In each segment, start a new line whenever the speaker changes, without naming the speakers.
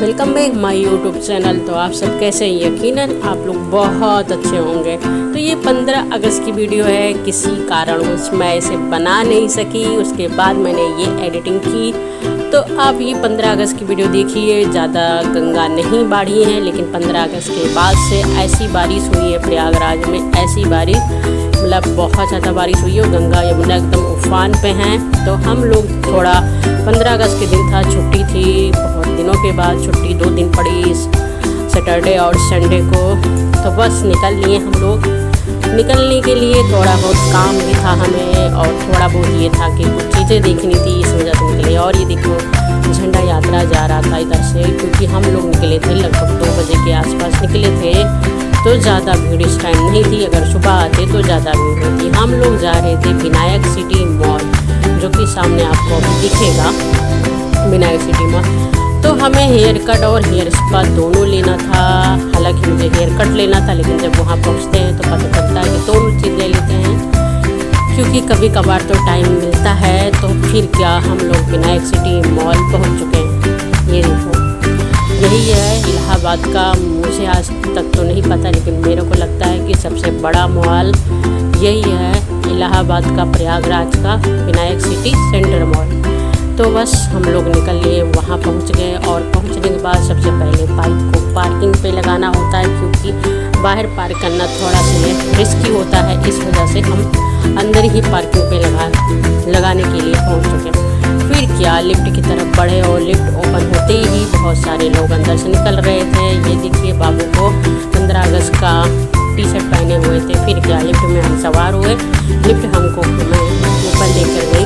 Welcome back my YouTube channel. तो आप सब कैसे हैं? यकीनन आप लोग बहुत अच्छे होंगे। तो ये 15 अगस्त की वीडियो है। किसी कारणवश मैं इसे बना नहीं सकी, उसके बाद मैंने ये एडिटिंग की। तो आप ये 15 अगस्त की वीडियो देखिए। ज़्यादा गंगा नहीं बाढ़ी है, लेकिन 15 अगस्त के बाद से ऐसी बारिश हुई है प्रयागराज में, ऐसी बारिश मतलब बहुत ज़्यादा बारिश हुई है। गंगा यमुना एकदम उफान पे हैं। तो हम लोग थोड़ा 15 अगस्त के दिन था, छुट्टी थी, बहुत दिनों के बाद छुट्टी 2 दिन पड़ी, सैटरडे और संडे को। तो बस निकल लिए हम लोग। निकलने के लिए थोड़ा बहुत काम भी था हमें, और थोड़ा बहुत ये था कि कुछ चीज़ें देखनी थी, इस वजह से निकले। और ये देखो झंडा यात्रा जा रहा था इधर से, क्योंकि हम लोग निकले थे लगभग 2 बजे के आसपास निकले थे। तो ज़्यादा भीड़ इस टाइम नहीं थी, अगर सुबह आते तो ज़्यादा भीड़ होती। हम लोग जा रहे थे विनायक सिटी मॉल, जो कि सामने आपको अभी दिखेगा, विनायक सिटी मॉल। तो हमें हेयर कट और हेयर स्पा दोनों लेना था। हालांकि मुझे हेयर कट लेना था, लेकिन जब वहाँ पहुँचते हैं तो पता चलता है कि दोनों चीज़ ले लेते हैं, क्योंकि कभी कभार तो टाइम मिलता है। तो फिर क्या, हम लोग विनायक सिटी मॉल पहुँच चुके हैं। ये देखो, यही है इलाहाबाद का। मुझे आज तक तो नहीं पता, लेकिन मेरे को लगता है कि सबसे बड़ा मॉल यही है, इलाहाबाद का, प्रयागराज का विनायक सिटी सेंटर मॉल। तो बस हम लोग निकल लिए, वहाँ पहुँच गए। और पहुँचने के बाद सबसे पहले बाइक को पार्किंग पे लगाना होता है, क्योंकि बाहर पार्क करना थोड़ा सा रिस्की होता है। इस वजह से हम अंदर ही पार्किंग पे लगाने के लिए पहुँच चुके। फिर क्या, लिफ्ट की तरफ बढ़े, और लिफ्ट ओपन होते ही बहुत सारे लोग अंदर से निकल रहे थे। ये देखिए, बाबू को 15 अगस्त का टी-शर्ट पहने हुए थे। फिर क्या, लिफ्ट में हम सवार हुए। लिफ्ट हमको ऊपर लेकर गई,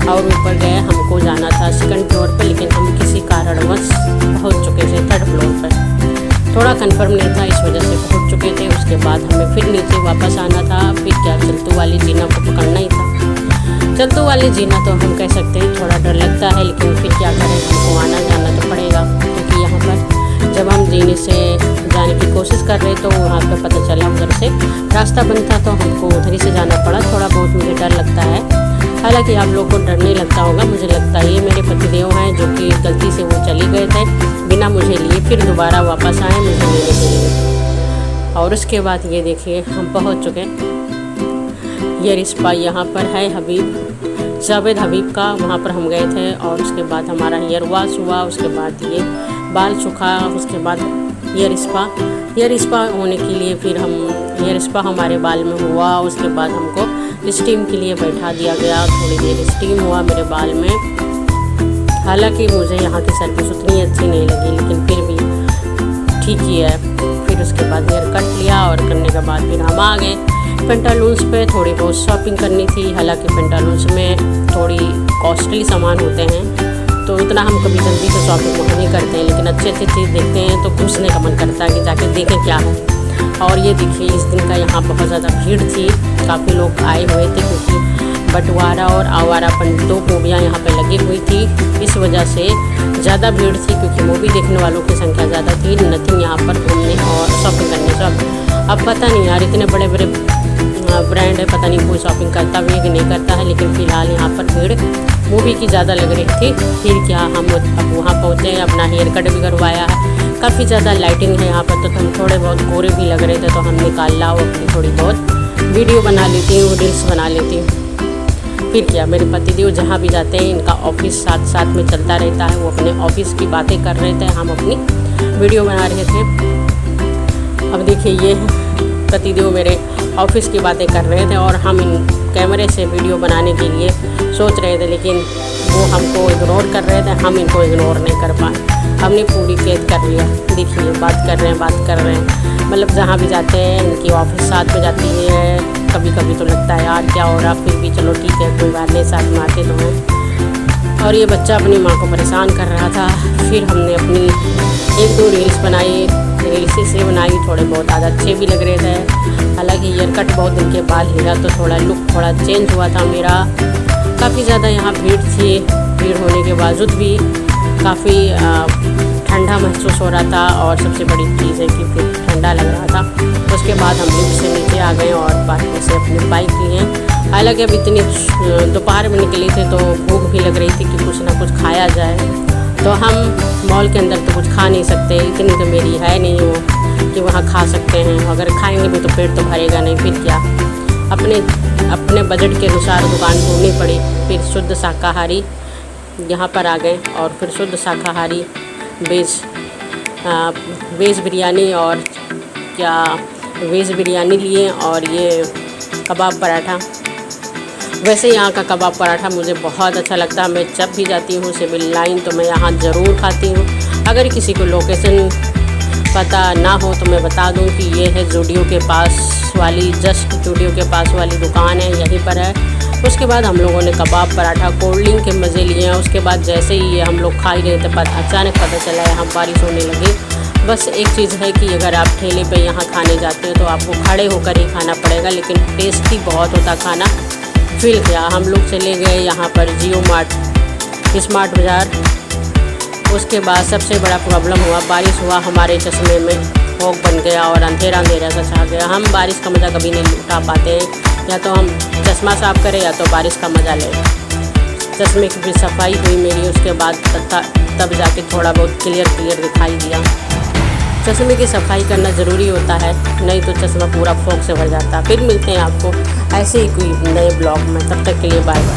और ऊपर गए। हमको जाना था 2nd फ्लोर पर, लेकिन हम किसी कारणवश पहुंच चुके थे 3rd फ्लोर पर। थोड़ा कंफर्म नहीं था, इस वजह से पहुंच चुके थे। उसके बाद हमें फिर नीचे वापस आना था। फिर क्या, चलतू वाली जीना को पकड़ना ही था। चलतू वाली जीना तो हम कह सकते हैं थोड़ा डर लगता है, लेकिन फिर क्या करें, हमको आना जाना तो पड़ेगा। क्योंकि यहाँ पर जब हम जीने से जाने की कोशिश कर रहे तो वहाँ पर पता चला उधर से रास्ता बंद था, तो हमको उधर ही से जाना पड़ा। थोड़ा बहुत मुझे डर लगता है, हालांकि आप लोगों को डर नहीं लगता होगा। मुझे लगता है ये मेरे पतिदेव हैं, जो कि गलती से वो चले गए थे बिना मुझे लिए, फिर दोबारा वापस आए मुझे लेने के लिए। और उसके बाद ये देखिए, हम पहुंच चुके। हेयर स्पा यहाँ पर है जावेद हबीब का, वहाँ पर हम गए थे। और उसके बाद हमारा हेयर वॉश हुआ, उसके बाद ये बाल सूखा, उसके बाद हेयर स्पा होने के लिए फिर हम हेयर स्पा हमारे बाल में हुआ। उसके बाद हमको स्टीम के लिए बैठा दिया गया। थोड़ी देर स्टीम हुआ मेरे बाल में। हालांकि मुझे यहाँ की सर्विस उतनी अच्छी नहीं लगी, लेकिन फिर भी ठीक ही है। फिर उसके बाद हेयर कट लिया, और करने के बाद फिर हम आ गए पेंटालून्स पे। थोड़ी बहुत शॉपिंग करनी थी। हालांकि पेंटालून्स में थोड़ी कॉस्टली सामान होते हैं, तो इतना हम कभी जल्दी से शॉपिंग वहाँ नहीं करते हैं, लेकिन अच्छी चीज़ देखते हैं तो घुसने का मन करता है कि जाके देखें क्या है। और ये देखिए, इस दिन का यहाँ बहुत ज़्यादा भीड़ थी, काफ़ी लोग आए हुए थे, क्योंकि बंटवारा और आवारापन 2 मूवियाँ यहाँ पे लगी हुई थी। इस वजह से ज़्यादा भीड़ थी, क्योंकि मूवी देखने वालों की संख्या ज़्यादा थी। नथिंग यहाँ पर घूमने और शॉपिंग करने सब। अब पता नहीं यार, इतने बड़े बड़े ब्रांड है, पता नहीं कोई शॉपिंग करता भी है कि नहीं करता है, लेकिन फ़िलहाल यहाँ पर भीड़ मूवी की ज़्यादा लग रही थी। फिर क्या, हम अब वहाँ पहुँचे, अपना हेयर कट भी करवाया है। काफ़ी ज़्यादा लाइटिंग है यहाँ पर, तो हम थोड़े बहुत गोरे भी लग रहे थे, तो हम निकाल लाओ अपनी थोड़ी बहुत वीडियो बना लेती हूँ, रील्स बना लेती हूँ। फिर क्या, मेरे पतिदेव जहाँ भी जाते हैं, इनका ऑफिस साथ साथ में चलता रहता है। वो अपने ऑफिस की बातें कर रहे थे, हम अपनी वीडियो बना रहे थे। अब देखिए, ये पतिदेव मेरे ऑफिस की बातें कर रहे थे, और हम इन कैमरे से वीडियो बनाने के लिए सोच रहे थे, लेकिन वो हमको इग्नोर कर रहे थे, हम इनको इग्नोर नहीं कर पाए। हमने पूरी कैद कर लिया। देखिए, बात कर रहे हैं, मतलब जहाँ भी जाते हैं इनकी ऑफिस साथ में जाती है। कभी कभी तो लगता है यार क्या हो रहा, फिर भी चलो ठीक है, कोई बात नहीं, साथ में आते तो हैं। और ये बच्चा अपनी माँ को परेशान कर रहा था। फिर हमने अपनी 1-2 रील्स बनाई, रील्स से बनाई, थोड़े बहुत आज अच्छे भी लग रहे थे। हालांकि हेयर कट बहुत दिन के बाद लिया, तो थोड़ा लुक थोड़ा चेंज हुआ था मेरा। काफ़ी ज़्यादा यहाँ भीड़ थी। भीड़ होने के बावजूद भी काफ़ी ठंडा महसूस हो रहा था, और सबसे बड़ी चीज़ है कि फिर ठंडा लग रहा था। उसके बाद हम लिफ्ट से नीचे आ गए और पार्किंग से अपनी बाइक लिए। हालांकि अब इतनी दोपहर में निकले थे, तो भूख भी लग रही थी कि कुछ ना कुछ खाया जाए। तो हम मॉल के अंदर तो कुछ खा नहीं सकते, इतनी तो मेरी है नहीं वो कि वहाँ खा सकते हैं। अगर खाएंगे भी तो पेट तो भरेगा नहीं, फिर क्या। अपने बजट के अनुसार दुकान ढूंढनी पड़ी। फिर शुद्ध शाकाहारी यहाँ पर आ गए और फिर शुद्ध शाकाहारी वेज बिरयानी और वेज बिरयानी लिए और ये कबाब पराठा। वैसे यहाँ का कबाब पराठा मुझे बहुत अच्छा लगता है। मैं जब भी जाती हूँ सिविल लाइन तो मैं यहाँ ज़रूर खाती हूँ। अगर किसी को लोकेशन पता ना हो तो मैं बता दूँ कि ये है जूडियो के पास वाली, जस्ट जूडियो के पास वाली दुकान है, यहीं पर है। उसके बाद हम लोगों ने कबाब पराठा कोल्ड ड्रिंक के मज़े लिए हैं। उसके बाद जैसे ही ये हम लोग खा ही रहे थे अचानक पता चला है हम बारिश होने लगी। बस एक चीज़ है कि अगर आप ठेले पे यहाँ खाने जाते हो तो आपको खड़े होकर ही खाना पड़ेगा, लेकिन टेस्टी बहुत होता खाना। फील किया। हम लोग चले गए यहाँ पर जियो मार्ट, स्मार्ट बाज़ार। उसके बाद सबसे बड़ा प्रॉब्लम हुआ, बारिश हुआ, हमारे चश्मे में फॉग बन गया और अंधेरा सा छा गया। हम बारिश का मज़ा कभी नहीं उठा पाते हैं, या तो हम चश्मा साफ़ करें या तो बारिश का मज़ा लें। चश्मे की भी सफाई हुई मेरी, उसके बाद तब जाके थोड़ा बहुत क्लियर दिखाई दिया। चश्मे की सफाई करना ज़रूरी होता है, नहीं तो चश्मा पूरा फॉग से भर जाता है। फिर मिलते हैं आपको ऐसे ही कोई नए ब्लॉग में, तब तक के लिए बाय बाय।